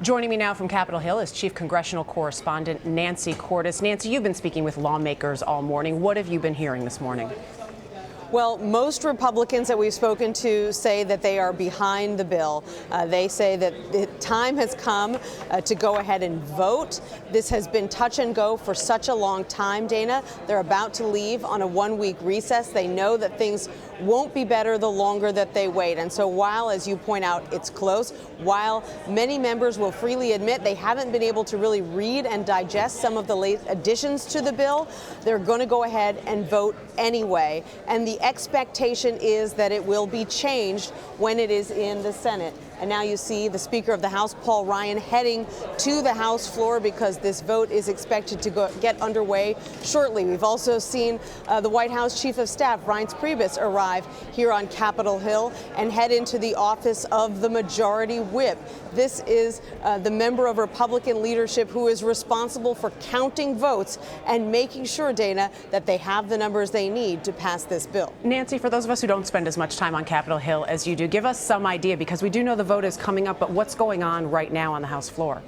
Joining me now from Capitol Hill is Chief Congressional Correspondent Nancy Cordes. Nancy, you've been speaking with lawmakers all morning. What have you been hearing this morning? Well, most Republicans that we've spoken to say that they are behind the bill. They say that the time has come to go ahead and vote. This has been touch and go for such a long time, Dana. They're about to leave on a one-week recess. They know that things won't be better the longer that they wait. And so while, as you point out, it's close, while many members will freely admit they haven't been able to really read and digest some of the late additions to the bill, they're going to go ahead and vote anyway. And the expectation is that it will be changed when it is in the Senate. And now you see the Speaker of the House, Paul Ryan, heading to the House floor because this vote is expected to get underway shortly. We've also seen the White House Chief of Staff, Reince Priebus, arrive here on Capitol Hill and head into the office of the Majority Whip. This is the member of Republican leadership who is responsible for counting votes and making sure, Dana, that they have the numbers they need to pass this bill. Nancy, for those of us who don't spend as much time on Capitol Hill as you do, give us some idea, because we do know the vote is coming up, but what's going on right now on the House floor?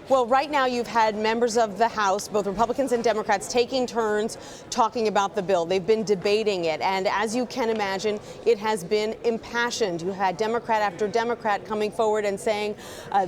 Well, right now you've had members of the House, both Republicans and Democrats, taking turns talking about the bill. They've been debating it. And as you can imagine, it has been impassioned. You had Democrat after Democrat coming forward and saying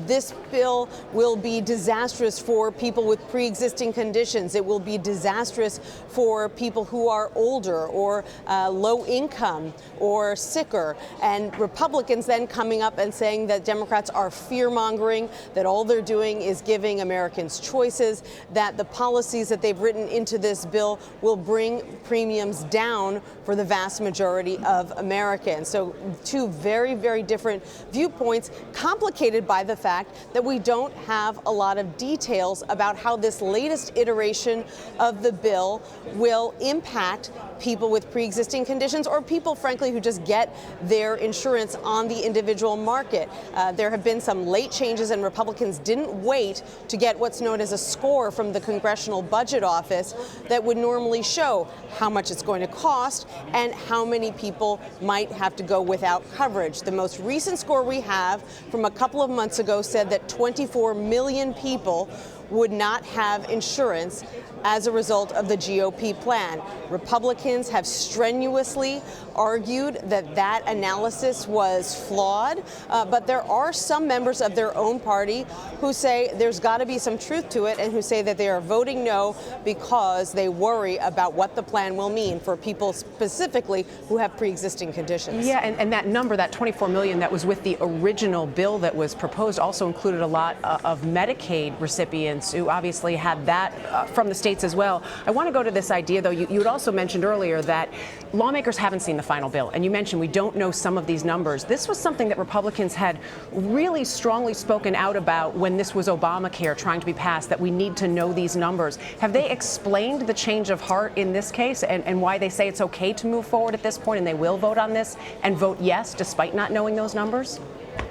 this bill will be disastrous for people with pre-existing conditions. It will be disastrous for people who are older or low income or sicker. And Republicans then coming up and saying that Democrats are fear-mongering, that all they're doing is giving Americans choices, that the policies that they've written into this bill will bring premiums down for the vast majority of Americans. So two very, very different viewpoints, complicated by the fact that we don't have a lot of details about how this latest iteration of the bill will impact people with pre-existing conditions or people, frankly, who just get their insurance on the individual market. There have been some late changes, and Republicans didn't wait to get what's known as a score from the Congressional Budget Office that would normally show how much it's going to cost and how many people might have to go without coverage. The most recent score we have from a couple of months ago said that 24 million people would not have insurance as a result of the GOP plan. Republicans have strenuously argued that that analysis was flawed, but there are some members of their own party who say there's got to be some truth to it and who say that they are voting no because they worry about what the plan will mean for people specifically who have pre-existing conditions. Yeah, and that number, that 24 million that was with the original bill that was proposed, also included a lot of Medicaid recipients who obviously had that from the states as well. I want to go to this idea, though. You had also mentioned earlier that lawmakers haven't seen the final bill, and you mentioned we don't know some of these numbers. This was something that Republicans had really strongly spoken out about when this was Obamacare trying to be passed, that we need to know these numbers. Have they explained the change of heart in this case and why they say it's okay to move forward at this point and they will vote on this and vote yes despite not knowing those numbers?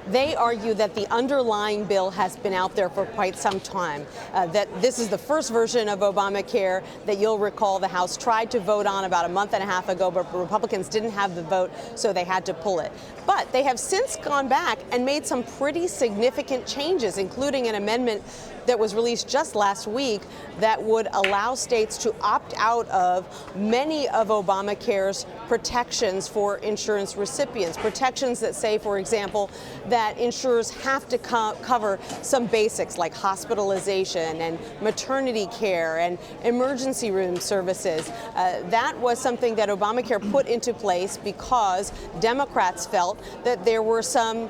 They argue that the underlying bill has been out there for quite some time, that this is the first version of Obamacare that you'll recall the House tried to vote on about a month and a half ago, but Republicans didn't have the vote, so they had to pull it. But they have since gone back and made some pretty significant changes, including an amendment that was released just last week that would allow states to opt out of many of Obamacare's protections for insurance recipients. Protections that say, for example, that insurers have to cover some basics like hospitalization and maternity care and emergency room services. That was something that Obamacare put into place because Democrats felt that there were some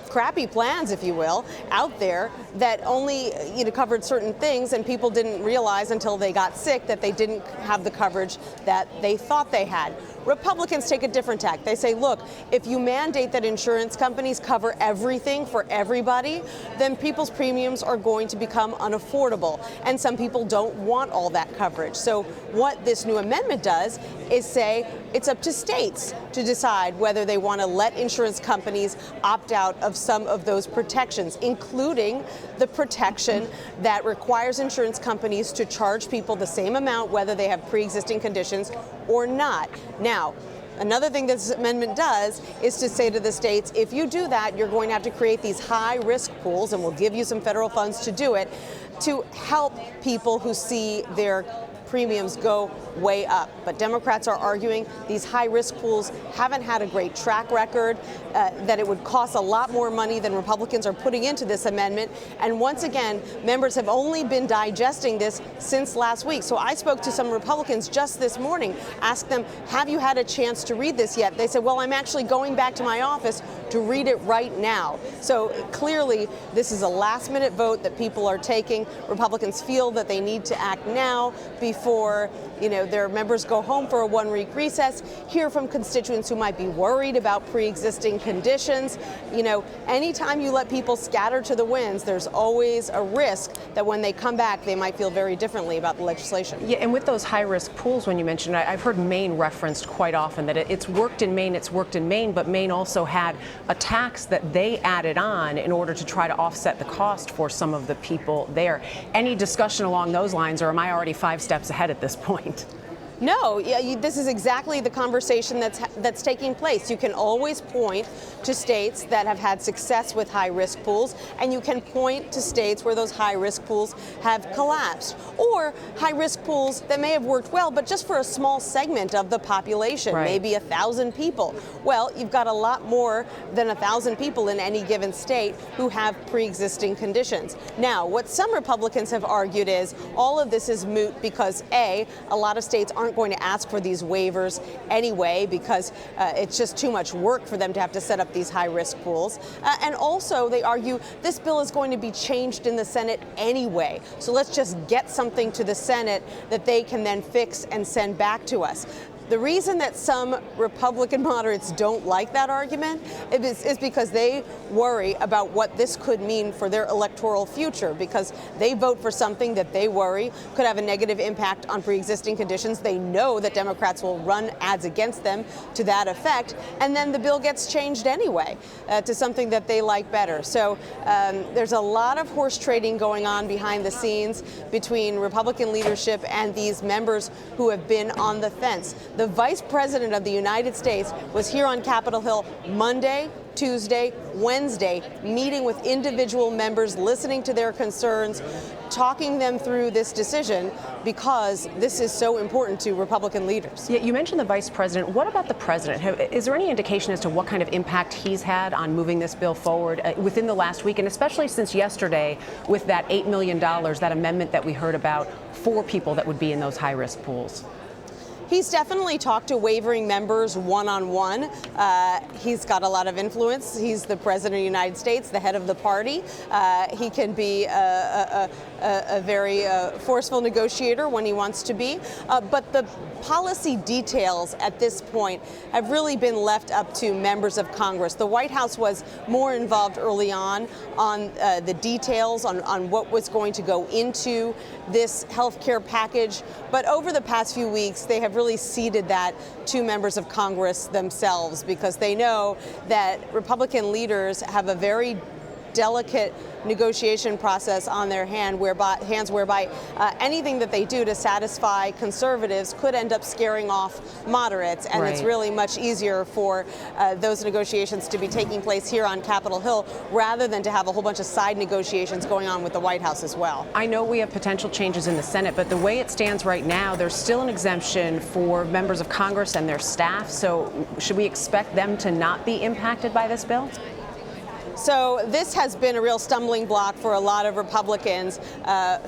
crappy plans, if you will, out there that only covered certain things, and people didn't realize until they got sick that they didn't have the coverage that they thought they had. Republicans take a different tack. They say, look, if you mandate that insurance companies cover everything for everybody, then people's premiums are going to become unaffordable. And some people don't want all that coverage. So what this new amendment does is say it's up to states to decide whether they want to let insurance companies opt out of some of those protections, including the protection that requires insurance companies to charge people the same amount whether they have pre-existing conditions or not. Now, Another thing this amendment does is to say to the states, if you do that, you're going to have to create these high-risk pools, and we'll give you some federal funds to do it, to help people who see their premiums go way up. But Democrats are arguing these high-risk pools haven't had a great track record, that it would cost a lot more money than Republicans are putting into this amendment. And once again, members have only been digesting this since last week. So I spoke to some Republicans just this morning, asked them, have you had a chance to read this yet? They said, well, I'm actually going back to my office to read it right now. So clearly, this is a last-minute vote that people are taking. Republicans feel that they need to act now before, their members go home for a one-week recess, hear from constituents who might be worried about pre-existing conditions. Anytime you let people scatter to the winds, there's always a risk that when they come back, they might feel very differently about the legislation. Yeah, and with those high-risk pools, when you mentioned, I've heard Maine referenced quite often, that it's worked in Maine, but Maine also had a tax that they added on in order to try to offset the cost for some of the people there. Any discussion along those lines, or am I already 5 steps ahead at this point? No, this is exactly the conversation that's taking place. You can always point to states that have had success with high-risk pools, and you can point to states where those high-risk pools have collapsed, or high-risk pools that may have worked well, but just for a small segment of the population, right. Maybe 1,000 people. Well, you've got a lot more than 1,000 people in any given state who have pre-existing conditions. Now, what some Republicans have argued is all of this is moot because, A, a lot of states aren't going to ask for these waivers anyway because it's just too much work for them to have to set up these high-risk pools. And also, they argue this bill is going to be changed in the Senate anyway. So let's just get something to the Senate that they can then fix and send back to us. The reason that some Republican moderates don't like that argument is because they worry about what this could mean for their electoral future, because they vote for something that they worry could have a negative impact on pre-existing conditions. They know that Democrats will run ads against them to that effect, and then the bill gets changed anyway to something that they like better. So there's a lot of horse trading going on behind the scenes between Republican leadership and these members who have been on the fence. The Vice President of the United States was here on Capitol Hill Monday, Tuesday, Wednesday, meeting with individual members, listening to their concerns, talking them through this decision because this is so important to Republican leaders. Yeah, you mentioned the Vice President. What about the President? Is there any indication as to what kind of impact he's had on moving this bill forward within the last week, and especially since yesterday with that $8 million, that amendment that we heard about for people that would be in those high-risk pools? He's definitely talked to wavering members one-on-one. He's got a lot of influence. He's the President of the United States, the head of the party. He can be a very forceful negotiator when he wants to be. But the policy details at this point have really been left up to members of Congress. The White House was more involved early on the details, on what was going to go into this health care package. But over the past few weeks, they have really ceded that to members of Congress themselves because they know that Republican leaders have a very delicate negotiation process on their hands whereby anything that they do to satisfy conservatives could end up scaring off moderates. And right. It's really much easier for those negotiations to be taking place here on Capitol Hill rather than to have a whole bunch of side negotiations going on with the White House as well. I know we have potential changes in the Senate, but the way it stands right now, there's still an exemption for members of Congress and their staff. So should we expect them to not be impacted by this bill? So this has been a real stumbling block for a lot of Republicans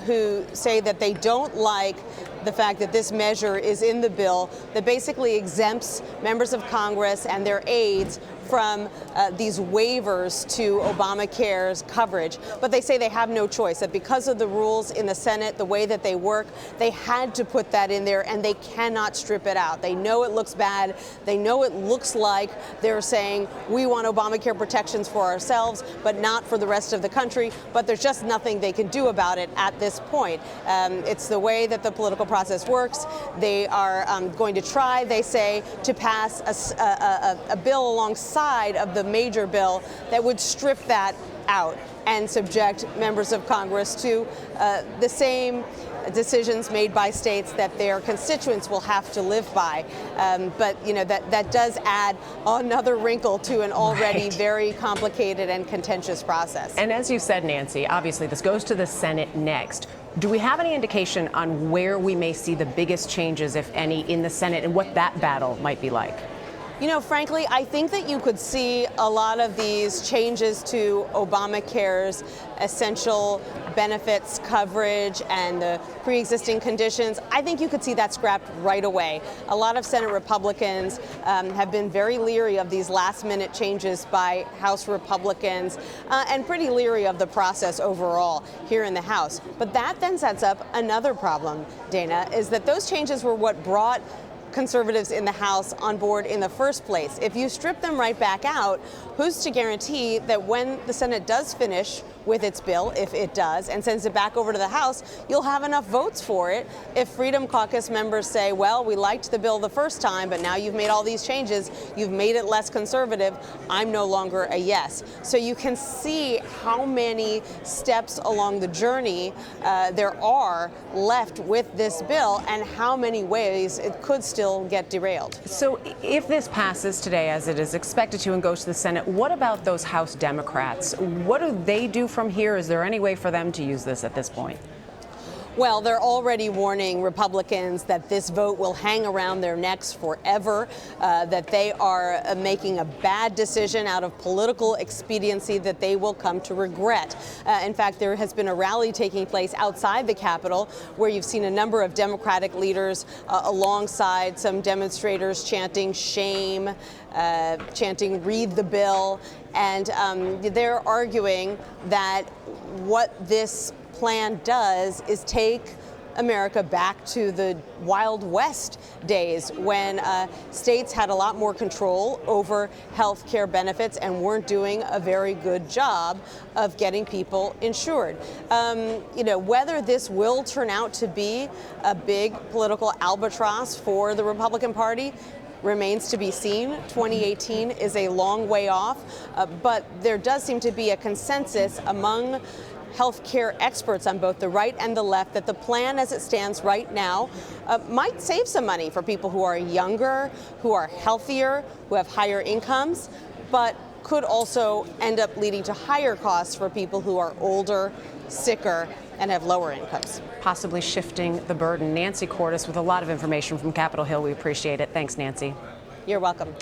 who say that they don't like the fact that this measure is in the bill that basically exempts members of Congress and their aides from these waivers to Obamacare's coverage. But they say they have no choice, that because of the rules in the Senate, the way that they work, they had to put that in there and they cannot strip it out. They know it looks bad. They know it looks like they're saying we want Obamacare protections for ourselves, but not for the rest of the country. But there's just nothing they can do about it at this point. It's the way that the political process works. They are going to try, they say, to pass a bill alongside of the major bill that would strip that out and subject members of Congress to the same decisions made by states that their constituents will have to live by. But that does add another wrinkle to an already very complicated and contentious process. And as you said, Nancy, obviously this goes to the Senate next. Do we have any indication on where we may see the biggest changes, if any, in the Senate and what that battle might be like? Frankly, I think that you could see a lot of these changes to Obamacare's essential benefits coverage and the pre-existing conditions. I think you could see that scrapped right away. A lot of Senate Republicans have been very leery of these last-minute changes by House Republicans and pretty leery of the process overall here in the House. But that then sets up another problem, Dana, is that those changes were what brought conservatives in the House on board in the first place. If you strip them right back out, who's to guarantee that when the Senate does finish with its bill, if it does, and sends it back over to the House, you'll have enough votes for it if Freedom Caucus members say, well, we liked the bill the first time, but now you've made all these changes, you've made it less conservative, I'm no longer a yes. So you can see how many steps along the journey there are left with this bill and how many ways it could still get derailed. So if this passes today, as it is expected to, and goes to the Senate, what about those House Democrats? What do they do from here? Is there any way for them to use this at this point? Well, they're already warning Republicans that this vote will hang around their necks forever, that they are making a bad decision out of political expediency that they will come to regret. In fact, there has been a rally taking place outside the Capitol where you've seen a number of Democratic leaders alongside some demonstrators chanting shame, chanting read the bill, and they're arguing that what this plan does is take America back to the Wild West days when states had a lot more control over health care benefits and weren't doing a very good job of getting people insured. Whether this will turn out to be a big political albatross for the Republican Party remains to be seen. 2018 is a long way off, but there does seem to be a consensus among healthcare experts on both the right and the left that the plan as it stands right now might save some money for people who are younger, who are healthier, who have higher incomes, but could also end up leading to higher costs for people who are older, sicker, and have lower incomes. Possibly shifting the burden. Nancy Cordes with a lot of information from Capitol Hill. We appreciate it. Thanks, Nancy. You're welcome.